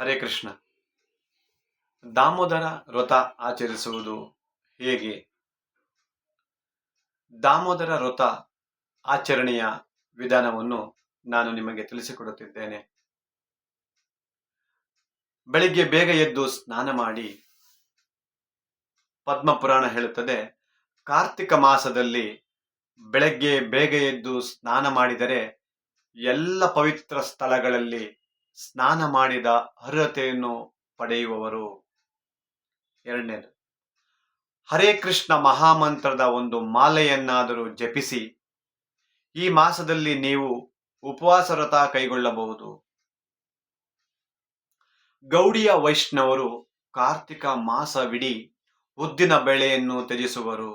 ಹರೇ ಕೃಷ್ಣ. ದಾಮೋದರ ವ್ರತ ಆಚರಿಸುವುದು ಹೇಗೆ? ದಾಮೋದರ ವ್ರತ ಆಚರಣೆಯ ವಿಧಾನವನ್ನು ನಾನು ನಿಮಗೆ ತಿಳಿಸಿಕೊಡುತ್ತಿದ್ದೇನೆ. ಬೆಳಿಗ್ಗೆ ಬೇಗ ಎದ್ದು ಸ್ನಾನ ಮಾಡಿ, ಪದ್ಮಪುರಾಣ ಹೇಳುತ್ತದೆ, ಕಾರ್ತಿಕ ಮಾಸದಲ್ಲಿ ಬೆಳಗ್ಗೆ ಬೇಗ ಎದ್ದು ಸ್ನಾನ ಮಾಡಿದರೆ ಎಲ್ಲ ಪವಿತ್ರ ಸ್ಥಳಗಳಲ್ಲಿ ಸ್ನಾನ ಮಾಡಿದ ಅರ್ಹತೆಯನ್ನು ಪಡೆಯುವವರು. ಎರಡನೇದು, ಹರೇ ಕೃಷ್ಣ ಮಹಾಮಂತ್ರದ ಒಂದು ಮಾಲೆಯನ್ನಾದರೂ ಜಪಿಸಿ ಈ ಮಾಸದಲ್ಲಿ ನೀವು ಉಪವಾಸ ವ್ರತ ಕೈಗೊಳ್ಳಬಹುದು. ಗೌಡಿಯ ವೈಷ್ಣವರು ಕಾರ್ತಿಕ ಮಾಸವಿಡೀ ಉದ್ದಿನ ಬೇಳೆಯನ್ನು ತ್ಯಜಿಸುವರು.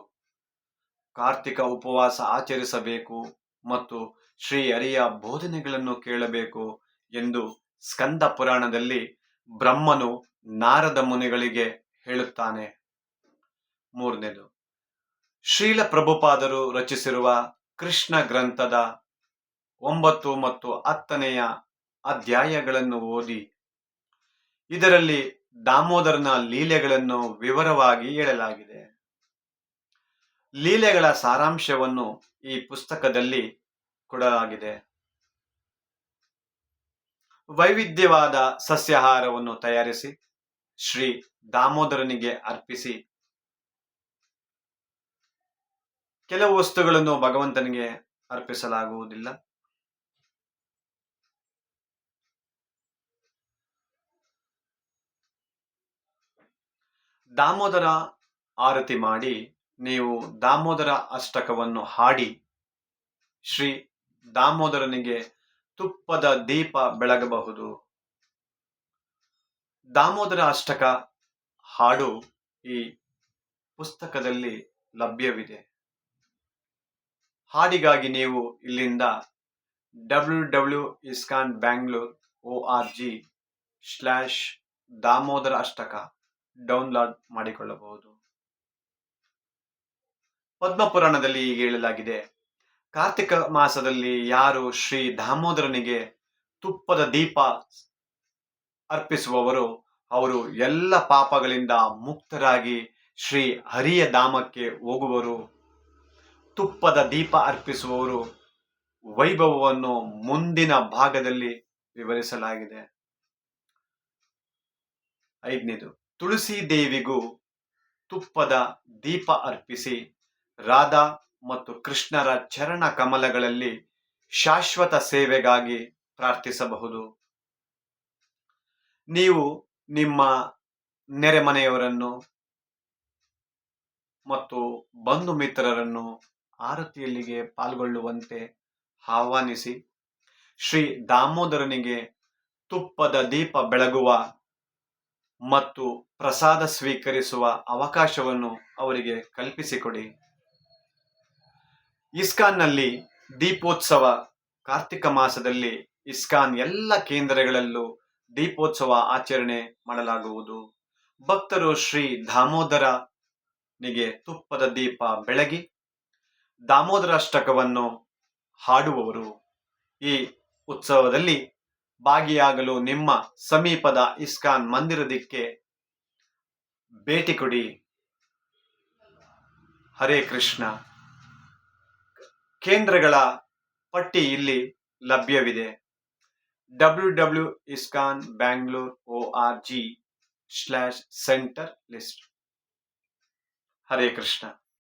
ಕಾರ್ತಿಕ ಉಪವಾಸ ಆಚರಿಸಬೇಕು ಮತ್ತು ಶ್ರೀ ಹರಿಯ ಬೋಧನೆಗಳನ್ನು ಕೇಳಬೇಕು ಎಂದು ಸ್ಕಂದ ಪುರಾಣದಲ್ಲಿ ಬ್ರಹ್ಮನು ನಾರದ ಮುನಿಗಳಿಗೆ ಹೇಳುತ್ತಾನೆ. ಮೂರನೇದು, ಶ್ರೀಲ ಪ್ರಭುಪಾದರು ರಚಿಸಿರುವ ಕೃಷ್ಣ ಗ್ರಂಥದ 9 ಮತ್ತು 10ನೆಯ ಅಧ್ಯಾಯಗಳನ್ನು ಓದಿ ಇದರಲ್ಲಿ ದಾಮೋದರನ ಲೀಲೆಗಳನ್ನು ವಿವರವಾಗಿ ಹೇಳಲಾಗಿದೆ. ಲೀಲೆಗಳ ಸಾರಾಂಶವನ್ನು ಈ ಪುಸ್ತಕದಲ್ಲಿ ಕೊಡಲಾಗಿದೆ. ವೈವಿಧ್ಯವಾದ ಸಸ್ಯಾಹಾರವನ್ನು ತಯಾರಿಸಿ ಶ್ರೀ ದಾಮೋದರನಿಗೆ ಅರ್ಪಿಸಿ ಕೆಲವು ವಸ್ತುಗಳನ್ನು ಭಗವಂತನಿಗೆ ಅರ್ಪಿಸಲಾಗುವುದಿಲ್ಲ. ದಾಮೋದರ ಆರತಿ ಮಾಡಿ ನೀವು ದಾಮೋದರ ಅಷ್ಟಕವನ್ನು ಹಾಡಿ ಶ್ರೀ ದಾಮೋದರನಿಗೆ ತುಪ್ಪದ ದೀಪ ಬೆಳಗಬಹುದು. ದಾಮೋದರ ಅಷ್ಟಕ ಹಾಡು ಈ ಪುಸ್ತಕದಲ್ಲಿ ಲಭ್ಯವಿದೆ. ಹಾಡಿಗಾಗಿ ನೀವು ಇಲ್ಲಿಂದ www.iskanbangalore.org/ದಾಮೋದರ ಅಷ್ಟಕ ಡೌನ್ಲೋಡ್ ಮಾಡಿಕೊಳ್ಳಬಹುದು. ಪದ್ಮಪುರಾಣದಲ್ಲಿ ಹೀಗೆ ಹೇಳಲಾಗಿದೆ, ಕಾರ್ತಿಕ ಮಾಸದಲ್ಲಿ ಯಾರು ಶ್ರೀ ದಾಮೋದರನಿಗೆ ತುಪ್ಪದ ದೀಪ ಅರ್ಪಿಸುವವರು ಅವರು ಎಲ್ಲ ಪಾಪಗಳಿಂದ ಮುಕ್ತರಾಗಿ ಶ್ರೀ ಹರಿಯ ಧಾಮಕ್ಕೆ ಹೋಗುವರು. ತುಪ್ಪದ ದೀಪ ಅರ್ಪಿಸುವವರು ವೈಭವವನ್ನು ಮುಂದಿನ ಭಾಗದಲ್ಲಿ ವಿವರಿಸಲಾಗಿದೆ. 5ನೇದು, ತುಳಸಿ ದೇವಿಗೂ ತುಪ್ಪದ ದೀಪ ಅರ್ಪಿಸಿ ರಾಧಾ ಮತ್ತು ಕೃಷ್ಣರ ಚರಣ ಕಮಲಗಳಲ್ಲಿ ಶಾಶ್ವತ ಸೇವೆಗಾಗಿ ಪ್ರಾರ್ಥಿಸಬಹುದು. ನೀವು ನಿಮ್ಮ ನೆರೆಮನೆಯವರನ್ನು ಮತ್ತು ಬಂಧು ಮಿತ್ರರನ್ನು ಆರತಿಯಲ್ಲಿಗೆ ಪಾಲ್ಗೊಳ್ಳುವಂತೆ ಆಹ್ವಾನಿಸಿ ಶ್ರೀ ದಾಮೋದರನಿಗೆ ತುಪ್ಪದ ದೀಪ ಬೆಳಗುವ ಮತ್ತು ಪ್ರಸಾದ ಸ್ವೀಕರಿಸುವ ಅವಕಾಶವನ್ನು ಅವರಿಗೆ ಕಲ್ಪಿಸಿಕೊಡಿ. ಇಸ್ಕಾನ್ನಲ್ಲಿ ದೀಪೋತ್ಸವ ಕಾರ್ತಿಕ ಮಾಸದಲ್ಲಿ ಇಸ್ಕಾನ್ ಎಲ್ಲ ಕೇಂದ್ರಗಳಲ್ಲೂ ದೀಪೋತ್ಸವ ಆಚರಣೆ ಮಾಡಲಾಗುವುದು. ಭಕ್ತರು ಶ್ರೀ ದಾಮೋದರನಿಗೆ ತುಪ್ಪದ ದೀಪ ಬೆಳಗಿ ದಾಮೋದರ ಅಷ್ಟಕವನ್ನು ಹಾಡುವವರು. ಈ ಉತ್ಸವದಲ್ಲಿ ಭಾಗಿಯಾಗಲು ನಿಮ್ಮ ಸಮೀಪದ ಇಸ್ಕಾನ್ ಮಂದಿರಕ್ಕೆ ಭೇಟಿ ಕೊಡಿ. ಹರೇ ಕೃಷ್ಣ. ಕೇಂದ್ರಗಳ ಪಟ್ಟಿ ಇಲ್ಲಿ ಲಭ್ಯವಿದೆ. www.iskanbangalore.org/center list. ಹರೇ ಕೃಷ್ಣ.